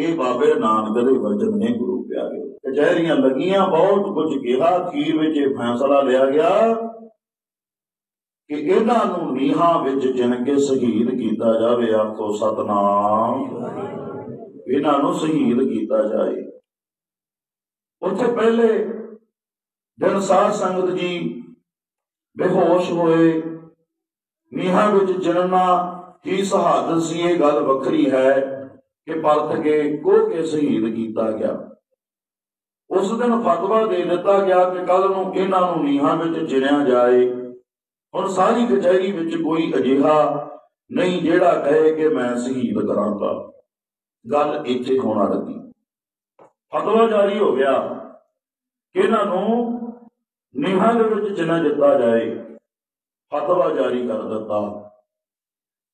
ਇਹ ਬਾਬੇ ਨਾਨਕ ਦੇ ਵਚਨ ਨੇ ਗੁਰੂ ਪਿਆਰੇ। ਕਚਹਿਰੀਆਂ ਲੱਗੀਆਂ, ਬਹੁਤ ਕੁਝ ਕਿਹਾ, ਅਖੀਰ ਵਿੱਚ ਇਹ ਫੈਸਲਾ ਲਿਆ ਗਿਆ ਕਿ ਇਹਨਾਂ ਨੂੰ ਨੀਹਾਂ ਵਿੱਚ ਚਿਣ ਕੇ ਸ਼ਹੀਦ ਕੀਤਾ ਜਾਵੇ। ਆਖੋ ਸਤਨਾਮ। ਇਹਨਾਂ ਨੂੰ ਸ਼ਹੀਦ ਕੀਤਾ ਜਾਏ। ਉੱਥੇ ਪਹਿਲੇ ਦਿਨ ਸਾਧ ਸੰਗਤ ਜੀ ਬੇਹੋਸ਼ ਹੋਏ। ਨੀਹਾਂ ਵਿੱਚ ਚਿਣਨਾ ਹੀ ਸ਼ਹਾਦਤ ਸੀ, ਇਹ ਗੱਲ ਵੱਖਰੀ ਹੈ ਕਿ ਪਰਤ ਕੇ ਕੋਹ ਕੇ ਸ਼ਹੀਦ ਕੀਤਾ ਗਿਆ। ਉਸ ਦਿਨ ਫਤਵਾ ਦੇ ਦਿੱਤਾ ਗਿਆ ਕਿ ਕੱਲ ਨੂੰ ਇਹਨਾਂ ਨੂੰ ਨੀਹਾਂ ਵਿੱਚ ਚਿਣਿਆ ਜਾਏ। ਹੁਣ ਸਾਰੀ ਕਚਹਿਰੀ ਵਿੱਚ ਕੋਈ ਅਜਿਹਾ ਨਹੀਂ ਜਿਹੜਾ ਕਹੇ ਕਿ ਮੈਂ ਸ਼ਹੀਦ ਕਰਾਂਗਾ। ਗੱਲ ਇੱਥੇ ਹੋਣਾ ਲੱਗੀ। ਫਤਵਾ ਜਾਰੀ ਹੋ ਗਿਆ ਕਿ ਇਹਨਾਂ ਨੂੰ ਨੀਹਾਂ ਦੇ ਵਿੱਚ ਚਿਣਿਆ ਦਿੱਤਾ ਜਾਏ। ਫਤਵਾ ਜਾਰੀ ਕਰ ਦਿੱਤਾ।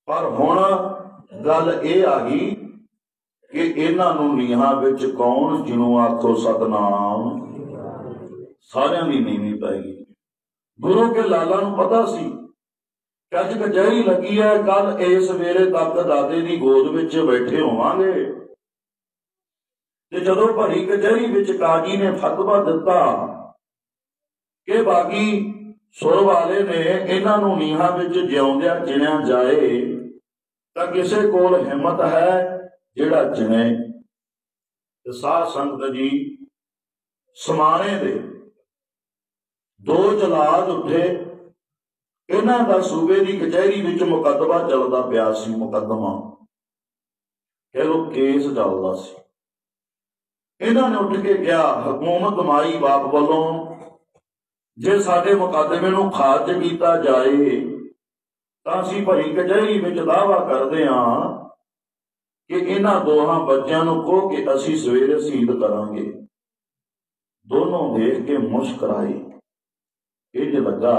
ਪਰ ਹੁਣ ਗੱਲ ਇਹ ਆ ਗਈ ਕਿ ਇਹਨਾਂ ਨੂੰ ਨੀਹਾਂ ਵਿੱਚ ਕੌਣ ਜਿਹਨੂੰ ਆਖੋ ਸਤਨਾਮ। ਸਾਰਿਆਂ ਦੀ ਨੀਵੀਂ ਪੈ ਗਈ। ਗੁਰੂ ਕੇ ਲਾਲਾ ਨੂੰ ਪਤਾ ਸੀ ਕਿ ਅੱਜ ਕਚਹਿਰੀ ਲੱਗੀ ਹੈ, ਕੱਲ ਇਸ ਵੇਲੇ ਤੱਕ ਦਾਦੇ ਦੀ ਗੋਦ ਵਿੱਚ ਬੈਠੇ ਹੋਵਾਂਗੇ। ਤੇ ਜਦੋਂ ਭਰੀ ਕਚਹਿਰੀ ਵਿੱਚ ਕਾਜੀ ਨੇ ਫਤਵਾ ਦਿੱਤਾ ਕਿ ਬਾਗੀ ਸੁਰ ਵਾਲੇ ਨੇ ਇਹਨਾਂ ਨੂੰ ਨੀਹਾਂ ਵਿੱਚ ਜਿਉਂਦਿਆਂ ਚਿਣਿਆ ਜਾਏ, ਤਾਂ ਕਿਸੇ ਕੋਲ ਹਿੰਮਤ ਹੈ ਜਿਹੜਾ ਚਿਣੇ। ਤੇ ਸਾਧ ਸੰਗਤ ਜੀ ਸਮਾਣੇ ਦੇ ਦੋ ਜਲਾਦ ਉੱਠੇ। ਇਹਨਾਂ ਦਾ ਸੂਬੇ ਦੀ ਕਚਹਿਰੀ ਵਿੱਚ ਮੁਕੱਦਮਾ ਚੱਲਦਾ ਪਿਆ ਸੀ। ਮੁਕੱਦਮਾ ਕਹਿ ਲੋ, ਕੇਸ ਚੱਲਦਾ ਸੀ। ਇਹਨਾਂ ਨੇ ਉੱਠ ਕੇ ਕਿਹਾ, ਹਕੂਮਤ ਮਾਈ ਬਾਪ ਵੱਲੋਂ ਜੇ ਸਾਡੇ ਮੁਕੱਦਮੇ ਨੂੰ ਖਾਰਜ ਕੀਤਾ ਜਾਏ ਤਾਂ ਅਸੀਂ ਭਰੀ ਕਚਹਿਰੀ ਵਿੱਚ ਦਾਅਵਾ ਕਰਦੇ ਹਾਂ ਕਿ ਇਹਨਾਂ ਦੋਹਾਂ ਬੱਚਿਆਂ ਨੂੰ ਕਹੋ ਕਿ ਅਸੀਂ ਸਵੇਰੇ ਸ਼ਹੀਦ ਕਰਾਂਗੇ। ਦੋਨੋਂ ਦੇਖ ਕੇ ਮੁਸਕਰਾਏ। ਇੰਝ ਲੱਗਾ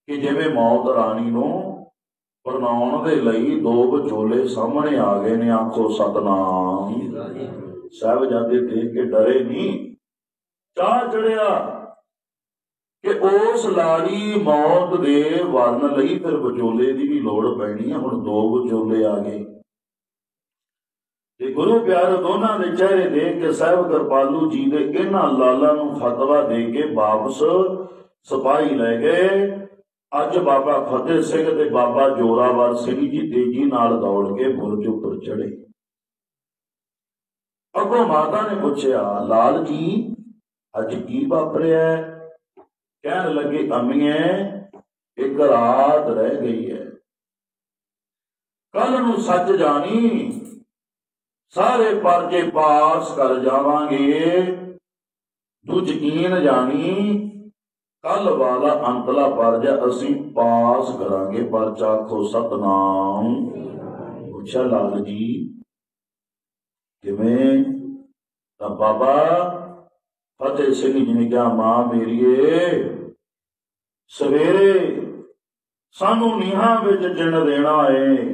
ਕਿ ਜਿਵੇਂ ਮੌਤ ਰਾਣੀ ਨੂੰ ਪਰਨਾਉਣ ਦੇ ਲਈ ਦੋ ਵਿਚੋਲੇ ਸਾਹਮਣੇ ਆ ਗਏ ਨੇ। ਆਖੋ ਸਤਨਾਮ। ਸਾਹਿਬਜ਼ਾਦੇ ਦੇਖ ਕੇ ਡਰੇ ਨਹੀਂ। ਚਾਹ ਚੜਿਆ ਕਿ ਉਸ ਲਾੜੀ ਮੌਤ ਦੇ ਵਰਨ ਲਈ ਫਿਰ ਵਿਚੋਲੇ ਦੀ ਵੀ ਲੋੜ ਪੈਣੀ ਹੈ। ਹੁਣ ਦੋ ਵਿਚੋਲੇ ਆ ਗਏ ਤੇ ਗੁਰੂ ਪਿਆਰੇ ਦੋਨਾਂ ਦੇ ਚਿਹਰੇ ਦੇਖ ਕੇ ਸਾਹਿਬ ਕਿਰਪਾਲੂ ਜੀ ਦੇ ਇਹਨਾਂ ਲਾਲਾਂ ਨੂੰ ਫਤਵਾ ਦੇ ਕੇ ਵਾਪਸ ਸਿਪਾਹੀ ਲੈ ਗਏ। ਅੱਜ ਬਾਬਾ ਫਤਿਹ ਸਿੰਘ ਤੇ ਬਾਬਾ ਜੋਰਾਵਰ ਸਿੰਘ ਜੀ ਤੇਜ਼ੀ ਨਾਲ ਦੌੜ ਕੇ ਬੁਰਜ ਉੱਪਰ ਚੜੇ। ਅੱਗੋਂ ਮਾਤਾ ਨੇ ਪੁੱਛਿਆ, ਲਾਲ ਜੀ ਅੱਜ ਕੀ ਵਾਪਰਿਆ? ਕਹਿਣ ਲੱਗੇ, ਅੰਮੀਏ ਇੱਕ ਰਾਤ ਰਹਿ ਗਈ ਹੈ, ਕੱਲ ਨੂੰ ਸੱਚ ਜਾਣੀ ਸਾਰੇ ਪਰਚੇ ਪਾਸ ਕਰ ਜਾਵਾਂਗੇ। ਤੂੰ ਯਕੀਨ ਜਾਣੀ ਕੱਲ ਵਾਲਾ ਅੰਤਲਾ ਪਰਚਾ ਅਸੀਂ ਪਾਸ ਕਰਾਂਗੇ। ਪਰਚਾ ਆਖੋ ਸਤਨਾਮ। ਪੁੱਛਿਆ, ਲਾਲ ਜੀ ਕਿਵੇਂ? ਤਾਂ ਬਾਬਾ ਫਤਿਹ ਸਿੰਘ ਜੀ ਨੇ ਕਿਹਾ, ਮਾਂ ਮੇਰੀਏ ਸਵੇਰੇ ਸਾਨੂੰ ਨੀਹਾਂ ਵਿੱਚ ਚਿਣ ਦੇਣਾ ਏ।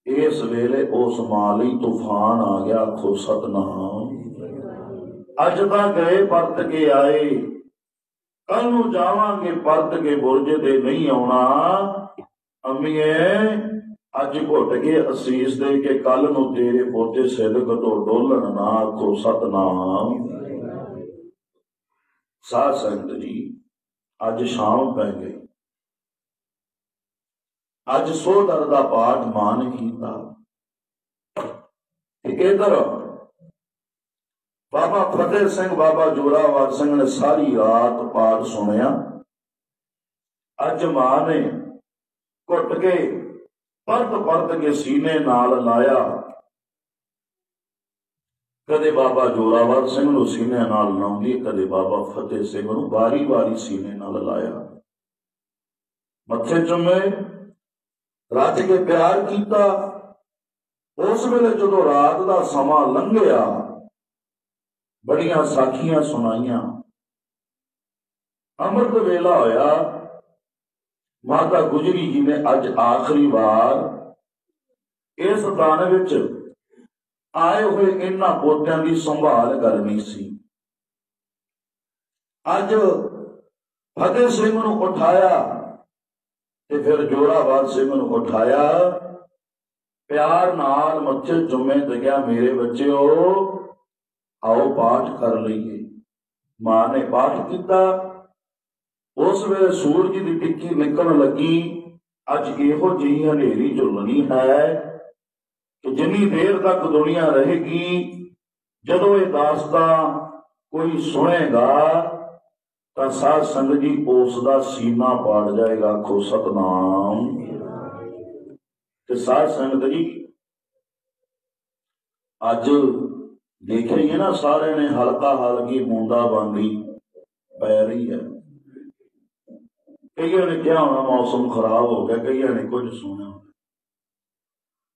ਇਸ ਵੇਲੇ ਉਸ ਮਾਂ ਲਈ ਤੂਫਾਨ ਆ ਗਿਆ। ਆਖੋ ਸਤਨਾਮ। ਅੱਜ ਤਾਂ ਗਏ ਪਰਤ ਕੇ ਆਏ, ਕੱਲ ਨੂੰ ਜਾਵਾਂਗੇ ਪਰਤ ਕੇ ਬੁਰਜ ਤੇ ਨਹੀਂ ਆਉਣਾ। ਅੰਮੀਏ ਅੱਜ ਘੁੱਟ ਕੇ ਅਸੀਸ ਦੇ ਕੇ ਕੱਲ ਨੂੰ ਤੇਰੇ ਪੋਤੇ ਸਿਦਕ ਤੋਂ ਡੋਲਣ ਨਾ। ਆਖੋ ਸਤਨਾਮ। ਸਾਧ ਸੰਗਤ ਜੀ ਅੱਜ ਸ਼ਾਮ ਪੈ ਗਈ। ਅੱਜ ਸੋਧਰ ਦਾ ਪਾਠ ਮਾਨ ਕੀਤਾ। ਇਧਰ ਬਾਬਾ ਫਤਿਹ ਸਿੰਘ ਬਾਬਾ ਜੋਰਾਵਰ ਸਿੰਘ ਨੇ ਸਾਰੀ ਰਾਤ ਪਾਠ ਸੁਣਿਆ। ਅੱਜ ਮਾਂ ਨੇ ਘੁੱਟ ਕੇ ਪਰਤ ਕੇ ਸੀਨੇ ਨਾਲ ਲਾਇਆ। ਕਦੇ ਬਾਬਾ ਜੋਰਾਵਰ ਸਿੰਘ ਨੂੰ ਸੀਨੇ ਨਾਲ ਲਾਉਂਦੀ, ਕਦੇ ਬਾਬਾ ਫਤਿਹ ਸਿੰਘ ਨੂੰ ਵਾਰੀ ਵਾਰੀ ਸੀਨੇ ਨਾਲ ਲਾਇਆ। ਮੱਥੇ ਚੁੰਮੇ, ਰੱਜ ਕੇ ਪਿਆਰ ਕੀਤਾ। ਉਸ ਵੇਲੇ ਜਦੋਂ ਰਾਤ ਦਾ ਸਮਾਂ ਲੰਘਿਆ, ਬੜੀਆਂ ਸਾਖੀਆਂ ਸੁਣਾਈਆਂ। ਅੰਮ੍ਰਿਤ ਵੇਲਾ ਹੋਇਆ। ਮਾਤਾ ਗੁਜਰੀ ਜੀ ਨੇ ਅੱਜ ਆਖਰੀ ਵਾਰ ਇਸ ਸਥਾਨ ਵਿੱਚ ਆਏ ਹੋਏ ਇਹਨਾਂ ਪੋਤਿਆਂ ਦੀ ਸੰਭਾਲ ਕਰਨੀ ਸੀ। ਅੱਜ ਫਤਿਹ ਸਿੰਘ ਨੂੰ ਉਠਾਇਆ ਤੇ ਫਿਰ ਜੋਰਾਵਰ ਸਿੰਘ ਨੂੰ ਉਠਾਇਆ प्यार नाल मत्थे चुमे ते कहा मेरे बच्चों आओ पाठ कर लीए। मां ने पाठ किया। उस वे सूरज की टिक्की निकल लगी। अज इहो जी हनेरी झुलनी है कि जिन्नी देर तक दुनिया रहेगी, जदों ये दास्तां कोई सुनेगा तो साध संगत जी उसका सीना पाड़ जाएगा। आखो सतनाम। साध संगत जी अज देखेंगे ना, सारे ने हल्का हल्की बूंदाबांदी पै रही है। कई ने क्या होना मौसम खराब हो गया, कई ने कुछ सुना,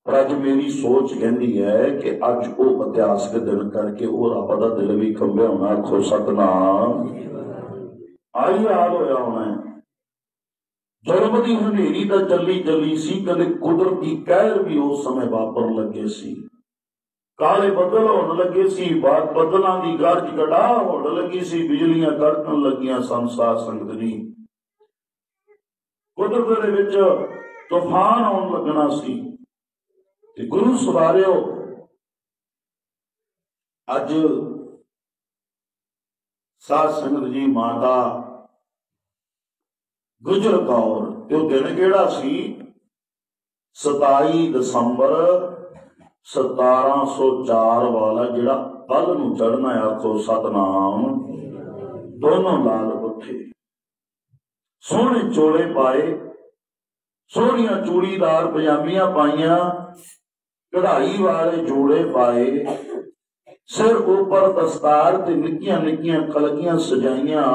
पर अज मेरी सोच कहती है कि अज वो इतिहास के दिन करके वो रब का दिल भी कंबे होना। आखो सतनाम। आई हाल होया होना है। जुल्म की हनेरी तो चली चली सी, कदे कुदरती कहर भी उस समय वापर लगे सी। काले बदल होने लगे सी, बदलों की गरज गड़ा होने लगी सी, बिजलियां कड़कन लगियां सन। साध संगत जी कुदरत दे विच तूफान आउण लगना सी। ते गुरु सवारियो अज साध संगत जी माता गुजर कौर ते दिन केड़ा सी 27 दसंबर 1704 वाला जिहड़ा कल नूं चढ़ना है। आखो सतनाम। दोनों लाल पुट्ठे सोहने चोले पाए, सोहनिया चूड़ीदार पजामियां पाइया, कढ़ाई वाले जोड़े पाए, सिर ऊपर दस्तार ते निक्कियां निक्कियां कलगियां सजाइया।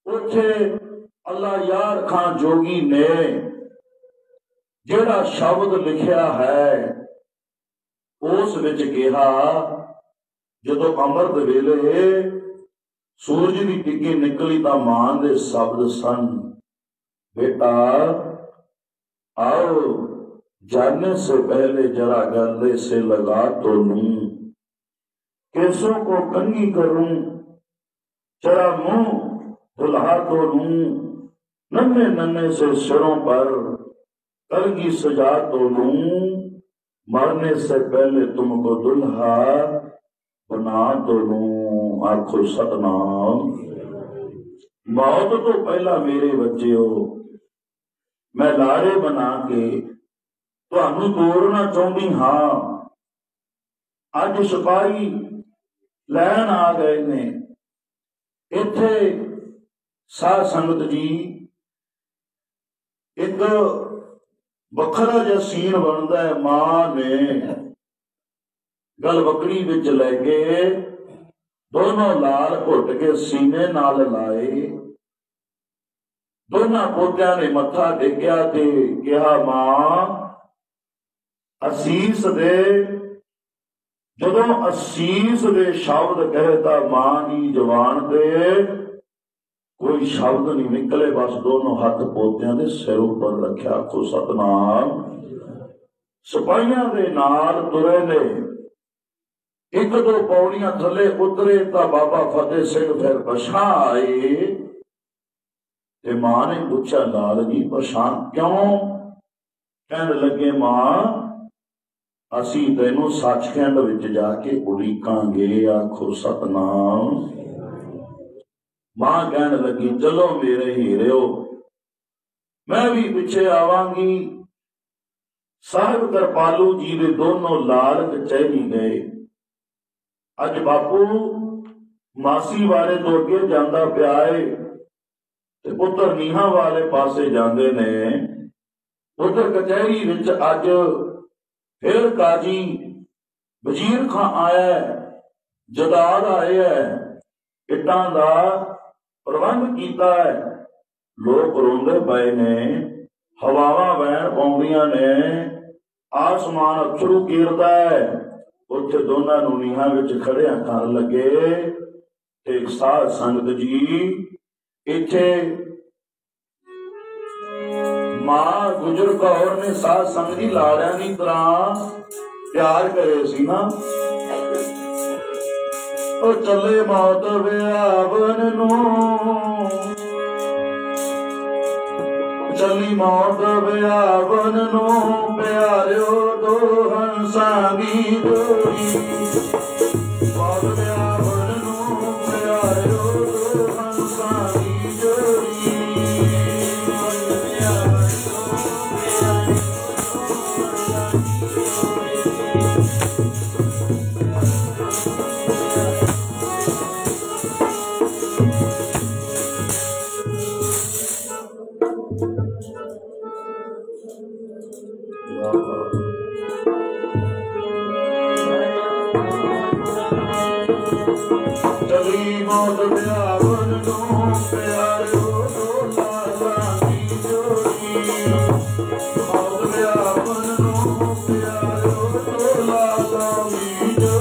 उथे अल्लाह यार खां जोगी ने जेड़ा शब्द लिखिया है उस विच कहा, जदों अमृत वेले सूरज की टिक्की निकली तो मां दे शब्द सन, बेटा आओ जानने से पहले जरा गले से लगा तो लूं, केसों को कंघी करूं, जरा मुंह धुला तो लूं, नन्हे नन्हे से सिरों पर कलगी सजा तो लूं, मरने से पहले तुमको दुल्हा बना तो लूं। आखो सतनाम। मौत तो पहला मेरे बच्चे हो मैं लाड़े बना के तुहानू तोड़ना चाहती हाँ। अज सिपाही लैन आ गए ने। इत्थे साध संगत जी एक वखरा जिहा सीन बनता है। मां ने गल बकड़ी विच लैके दोनों लाल घुट के सीने नाल लाए, दोनों पोतियां ने मत्था टेकिया ते कहा मां असीस दे। जदों असीस दे शब्द कहता मां की जबान ते कोई शब्द नहीं निकले, बस दोनों हाथ पोतियां दे सिर उपर रखिया। आखो सतनाम। सिपाहियां दे नाल तुरे ने, एक दो पौड़ियां थले उतरे तो बाबा फतेह सिंह फिर पछां आए ते मां ने पूछा लाल जी पछां क्यों? कहने लगे मां असी तेनों सचखंड विच जाके उड़ीकांगे। आखो सतनाम। मां कहने लगी चलो मेरे हीरे मैं भी पिछे आवांगी। साहिब कृपालू जी दे दोनों लाल कचहरी गए। अज बापू मासी वाले तो अगे जांदा पिया है ते पुत्र नीहा वाले पासे जांदे ने। उधर कचहरी विच अज फिर काजी वजीर खां आया है, जदाद आए है, इटां दा प्रबंध किया है। लोग रोंदे पए ने, हवावां वैण पाउंदियां ने, आसमान अथरू गिरदा है। उत्थे दोनों नूं नीहां विच खड़िया कर लगे। एक साध संगत जी इत्थे मां गुजर कौर ने साध संगत जी लाड़ियां की तरह प्यार करे सी ना। चले मौत व्यावन नूं चली मौत व्यावन नो प्यारियो दो हंसां दी जोड़ी मौत व्यावन नो प्यारियो दो हंसां दी जोड़ी चली मौत व्यावन नो प्यारियो दो लालां दी जोड़ी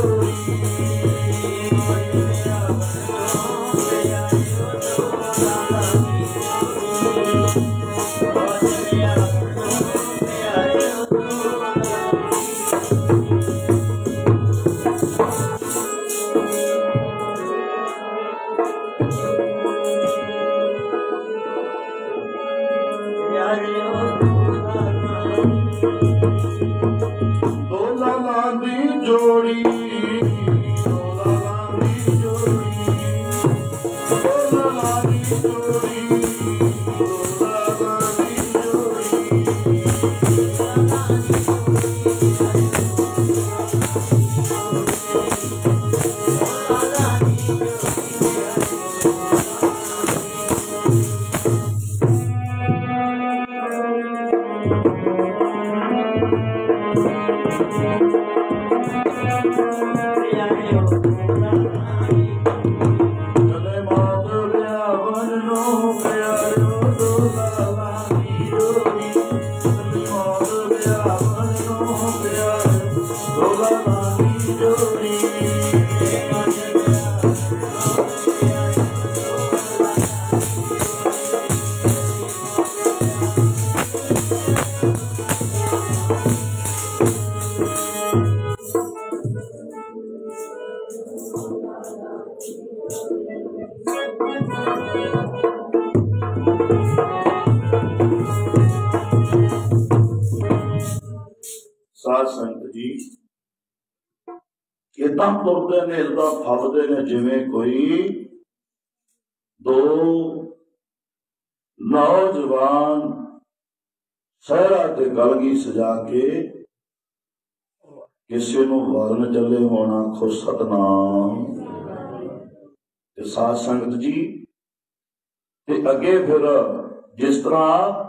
मौत व्यावन नो प्यारियो दो लालां दी जोड़ी साध संगत जी इदां तुरदे ने इदां फबदे ने जिवें कोई दो नौजवान सहरा ते गलगी सजा के किसी नूं वरन चले होना आखो सतनाम। ते साध संगत जी ते अगे फिर जिस तरह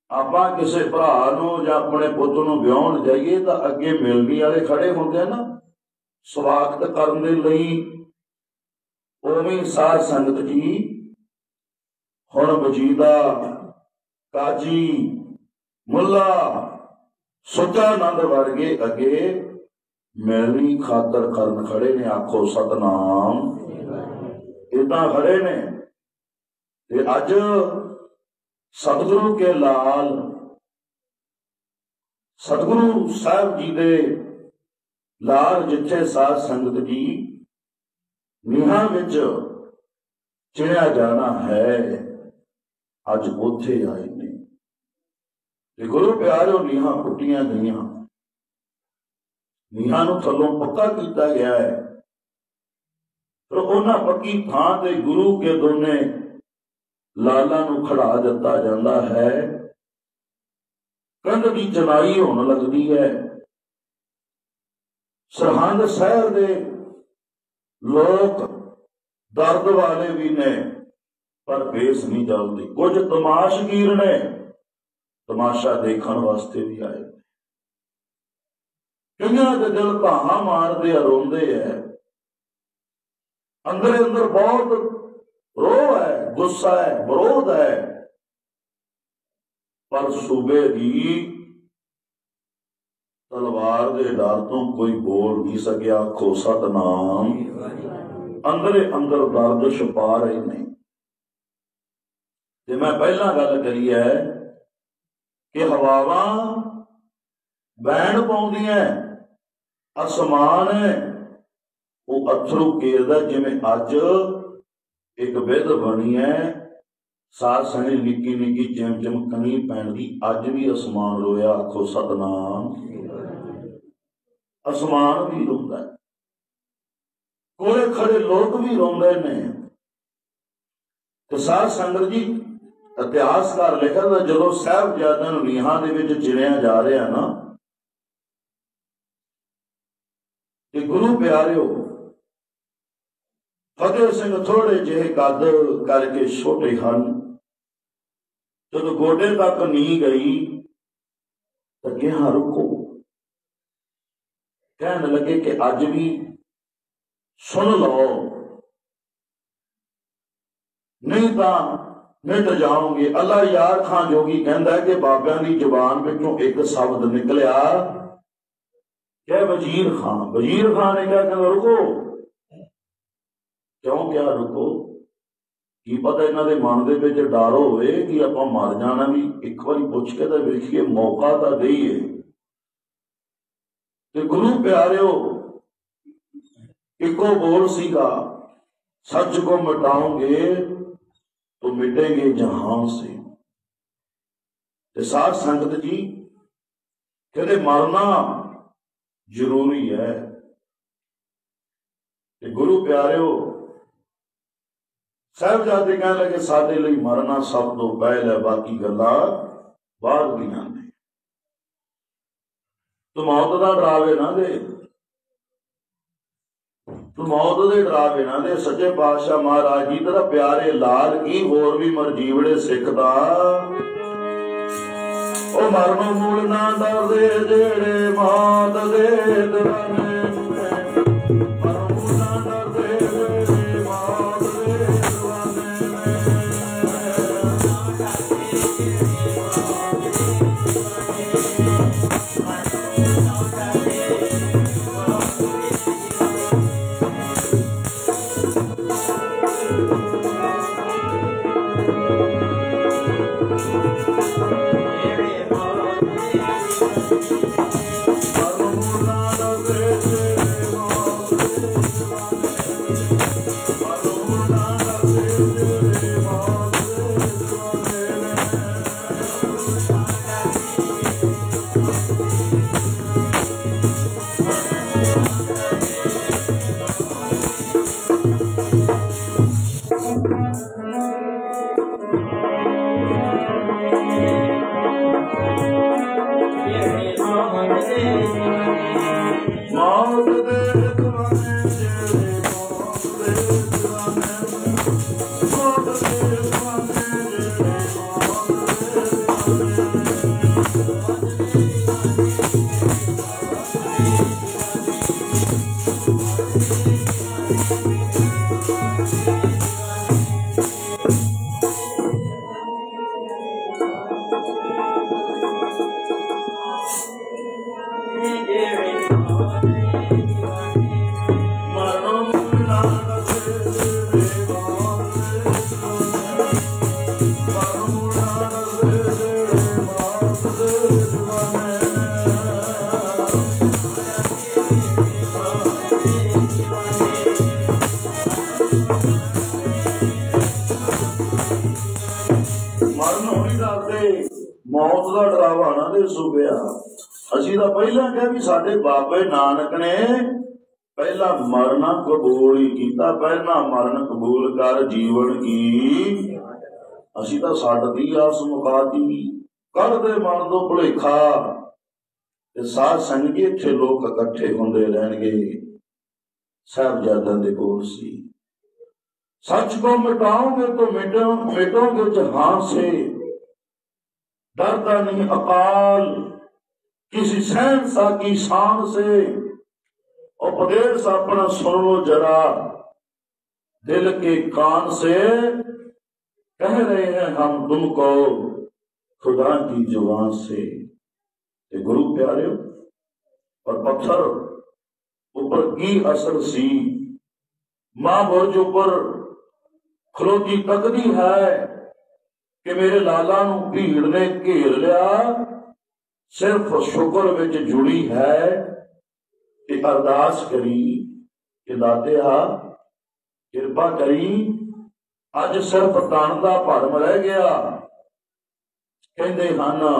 ਆਪਾਂ ਕਿਸੇ ਭਰਾ ਨੂੰ ਜਾਂ ਆਪਣੇ ਪੁੱਤ ਨੂੰ ਵਿਆਹੁਣ ਜਾਈਏ ਤਾਂ ਅੱਗੇ ਮਿਲਣੀ ਵਾਲੇ ਖੜੇ ਹੁੰਦੇ ਆ ਨਾ ਸਵਾਗਤ ਕਰਨ ਦੇ ਲਈ, ਉਵੇਂ ਸਾਧ ਸੰਗਤ ਜੀ ਹੁਣ ਵਜੀਦਾ ਕਾਜੀ ਮੁੱਲਾ ਸੁੱਚਾ ਆਨੰਦ ਵਰਗੇ ਅੱਗੇ ਮਿਲਣੀ ਖਾਤਰ ਕਰਨ ਖੜੇ ਨੇ ਆਖੋ ਸਤਨਾਮ। ਏਦਾਂ ਖੜੇ ਨੇ ਤੇ ਅੱਜ सतगुरु के लाल सतगुरु साहब जी दे लाल जिथे साध संगत जी नीहां विच चिणिया जाना है अज उथे आए ने। गुरु प्यारो नीहां पुट्टियां गईयां, नीहां नूं थल्लों पक्का किया गया है, पर उन्हां पक्की थां ते गुरु के दोने लाला नूं खड़ा दिता जाता है। कंध की चनाई होने लगती है। सरहंद शहर दे लोग दर्द वाले भी ने पर बेस नहीं चलती। कुछ तमाशगीर ने तमाशा देखने वास्ते भी आए। कईयां दे दिल धाहा मारदे रोंदे है, अंदर अंदर बहुत रोह है, गुस्सा है, विरोध है, पर सूबे की तलवार के डर तो कोई बोल नहीं सकिया। आखो सतनाम। अंदरे अंदर दर्द छुपा रहे नहीं। ते मैं पहला गल करी है कि हवावां बैण पाउंदियां, आसमान है वो अथरू घेरदा। जिवें अज एक विध बनी है साध संगत निक्की निक्की चिम चिम कनी पैण दी अज भी आसमान रोया। आखो सतनाम। आसमान भी रोंदा है, कोले खड़े लोग भी रोंदे ने। तो साध संगत जी इतिहासकार लिखा जो साहिबजादे नूं नीहां दे विच चिणिया जा रहा ना, कि गुरु प्यारिओ फतेह सिंह थोड़े जिहे कद करके छोटे हन, जब गोडे तक नी गई तो कहा रुको। कहने लगे कि अज भी सुन लो, नहीं तो मिट जाओगे। अल्लाह यार खां जोगी कहता है कि बाबियां की जुबान विचों एक शब्द निकलिया, क्या वजीर खां। वजीर खां ने क्या कहना, रुको। क्यों क्या रुको? की पता इन्हां दे मन दे विच डर होवे कि आपां मर जाना, भी एक बारी पुछ के तो वेखिए, मौका तो देइए। ते गुरु प्यारिओ इको बोल सीगा, सच को मिटाओगे तो मिटेंगे जहां से। ते साध संगत जी कहते मरना जरूरी है। ते गुरु प्यारिओ साहिबजादे कहने लगे साडे लई मरना सब तो पहल है, बाकी गल्लां बाद दीआं ने। तू मौत का डरावे ना दे, तू मौत दे डरावे ना दे। सच्चे पातशाह महाराज जी तेरा प्यारे लाल की होर भी मरजीवड़े सिखदा, ओ मरनों मूल ना डरदे जेड़े मौत दे दीवाने। मौत का डरावा ना दे सूबिया। असीं तां पहला कहा भी साडे बाबे नानक ने पहला मरना कबूल ही किया, पहला मरण कबूल कर जीवन की। असीं तां साडी आस मुकाती कर दे मन दो भुलेखा। साध संगत इत्थे लोग इकट्ठे होंदे रहणगे, साहिबजादे दे कोल सी। सच को मिटाओगे तो मिटोगे जहां से, डरता नहीं अकाल किसी शहंशाह की शान से। उपदेश अपना सुन लो जरा दिल के कान से, कह रहे हैं हम तुमको खुदा की जुबान से। गुरु प्यारे और पत्थर ऊपर की असर सी, मां बुर्ज ऊपर खलोती तकदी है कि मेरे लाला नूं भीड़ ने घेर लिया। सिर्फ शुक्र विच जुड़ी है कि अरदास करी कि दातिया कृपा करी अज सिर्फ तन का भरम रह गया। कहते हैं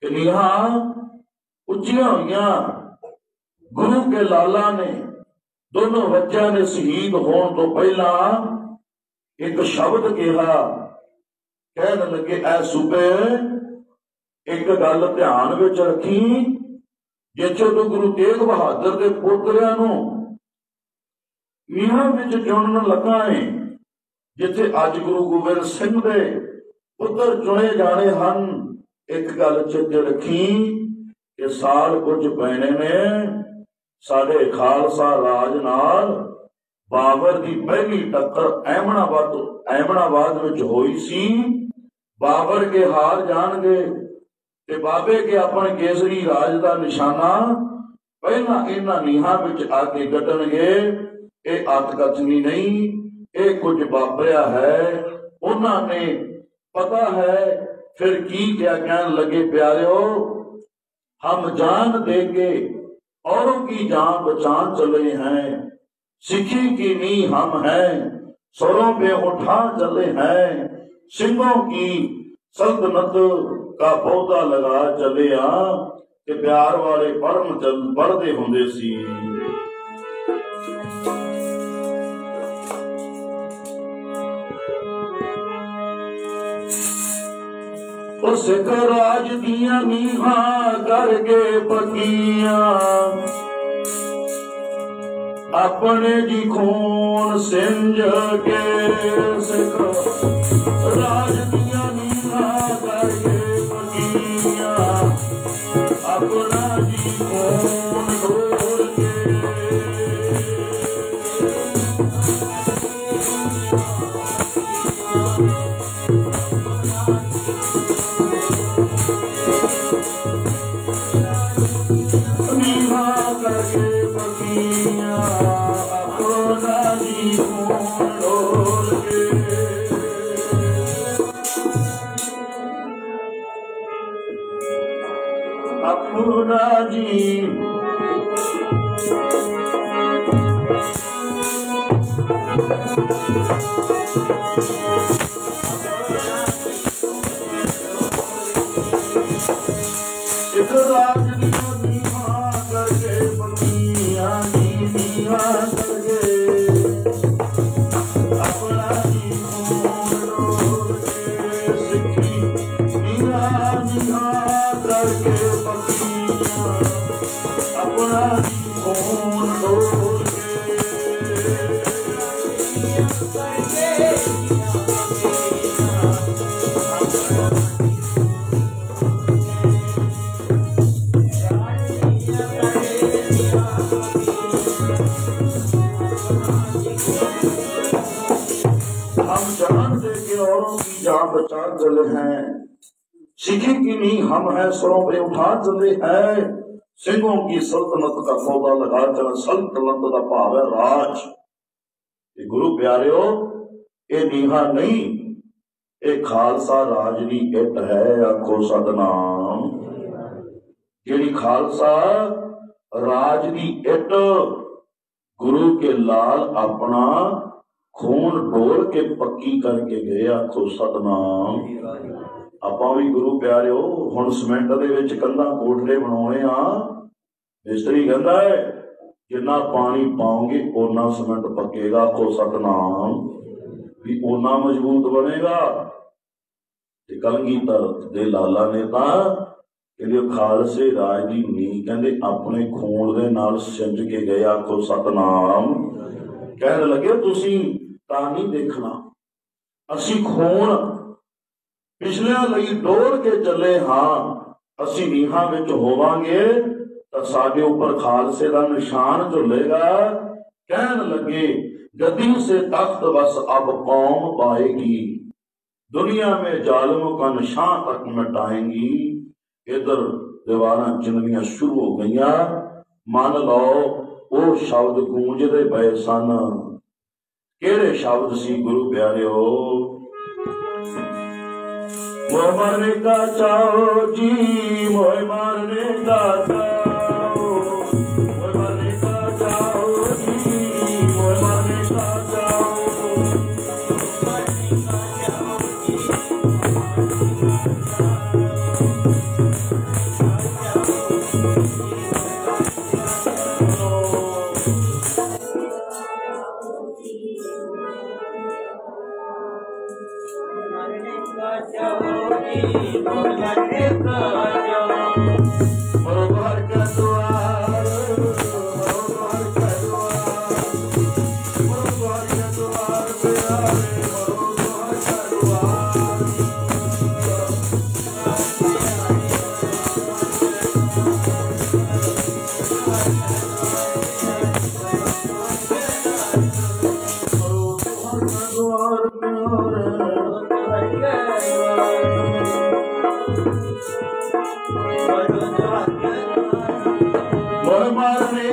कि नीहां उच्चियां हुईयां, गुरु के लाला ने दोनों बच्चों ने शहीद होने तो पहला एक शब्द कहा, कह लगे ऐ सूबे एक गल ध्यान विच रखी, जिथे तू गुरु तेग बहादुर के पोतरियां नूं नीहां विच चुनन लगा है, जिथे अज गुरु गोबिंद सिंह दे पुत्र चुने जाने हन, एक गल चित रखी कि साल कुछ पैने ने साडे खालसा राज नाल बाबर की पहली टक्कर ऐमनाबाद विच होई सी। बाबर के हार जाणगे ते बाबे के अपने केसरी राज का निशाना पहला इन्हां नीहां विच आके कटणगे। ये अतकथनी नहीं, ये कुछ वापरिया है। उन्होंने पता है फिर की क्या कहन लगे, प्यारियो हम जान देके औरों की जान बचान चले हैं, सिखी की नींव हम हैं, सरों पे उठा चले हैं, सिंहों की सल्तनत का पौधा लगा चले आ, कि प्यार वाले परम चल पढ़ते होंगे सी। सिख राज दिया नीहां करके पकियां, अपने जी खून सिंज के, सिख राज दिया नीहां करके पकियां, अपना जी खून डोल के। अपना जी एक राज नीहां करके बकियां, नीहां करके अपना जी खून डोल के, सिखी नीहां नीहां करके बकियां, अपना जी खून डोल के। हम जान दे के औरों की जान बचा चले हैं, सिखी की नींव हम हैं, सरों पे उठा चले हैं, सिंहों की सल्तनत का पौधा लगा चले। सल्तनत का भाव है राज। ये गुरु प्यारियो ये नीहां नहीं, ये खालसा राज दी इट है। आखो सतनाम। जेड़ी खालसा राज दी इट गुरु के लाल अपना खून डोल के पक्की करके गए। आखो सतनाम। आपां भी गुरु प्यारिओ हुण सीमेंट दे विच कंधां कोठड़े बनाउणे आ, मिस्त्री कहंदा है जिन्ना पानी पाओगे ओना सीमेंट पकेगा। आखो सतनाम। भी ओना मजबूत बनेगा। ते कलगीधर दे लाला ने तां कहंदे खालसे राज दी नींह कहंदे अपने खून दे नाल सिंज के गए। आखो सतनाम। कहने लगे तुसीं तां नहीं देखना, असी खून पिछलियां लई डोल के चले हाँ, असी नीहां विच होवांगे तां साडे उपर खालसे दा निशान झुलेगा। कहन लगे गद्दी से तख्त बस अब कौम पाएगी, दुनिया में जालिमों का निशान तक मिटाएंगी। इधर दीवारां चिननियां शुरू हो गईयां। मान लो वो शब्द गूंजदे पए सन। केड़े शब्द सी गुरु प्यारिओ? मोह मारने का चाहो जी, मोह मारने का चाहो, मोह मारने का चाहो जी, मोह मारने का चाहो।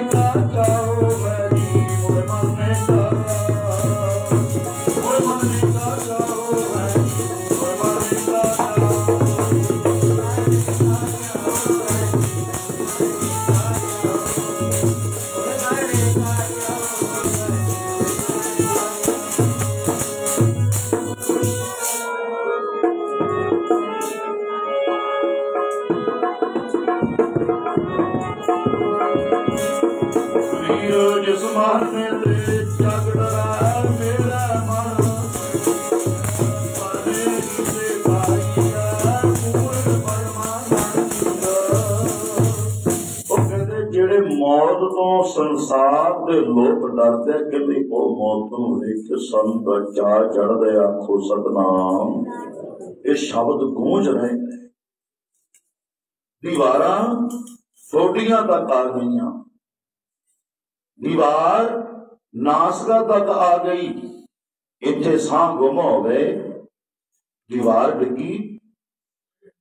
का चाहो वैरी मोर मरने का मोर मरने का चाहो वैरी मोर मरने का जिस मारने ते जग डरा मेरा मन मरने से भाईया पूर्ण परमानंद। ਉਹ ਕਹਿੰਦੇ ਜਿਹੜੇ ਮੌਤ ਤੋਂ ਸੰਸਾਰ ਦੇ ਲੋਕ ਡਰਦੇ ਕਹਿੰਦੇ ਉਹ ਮੌਤ ਨੂੰ ਵੇਖ ਕੇ ਸਾਨੂੰ ਤਾਂ ਚਾਅ ਚੜ੍ਹਦੇ ਆਖੋ ਸਤਨਾਮ। ਇਹ ਸ਼ਬਦ ਗੂੰਜ ਰਹੇ ਨੇ, ਦੀਵਾਰਾਂ ਛੋਟੀਆਂ ਤੱਕ ਆ ਗਈਆਂ, दीवार नासका तक आ गई, इत्थे साह गुम हो गए, दीवार डिगी।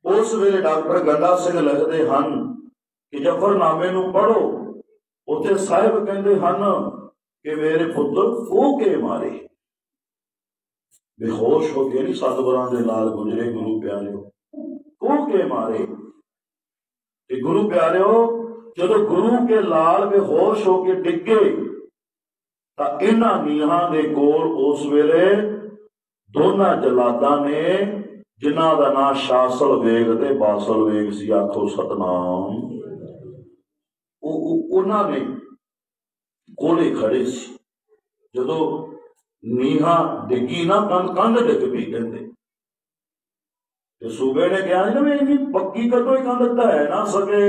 उस वेले डॉक्टर गंडा सिंह लिखते हैं कि जफरनामे नूं पढ़ो, उत्थे साहिब कहते हैं कि मेरे पुत्र खो के मारे, बेहोश हो के नहीं सतगुरां दे नाल गुजरे गुरु प्यारिओ, खो के मारे। गुरु प्यारिओ जदों गुरु के लाल बेहोश होके डिगे तां इन्हां नीहां दे कोल उस वेले दोनां जलादां ने जिन्हां दा नाम शासल वेग ते बासल वेग सी, आखो सतनाम, उन्हां ने कोले खड़े सी। जदों नीहां डिगी ना कंध डिग पई कहंदे ते सूबे ने कहा ना मैं इन्नी पक्की कदों ही कंध ढह ना सके,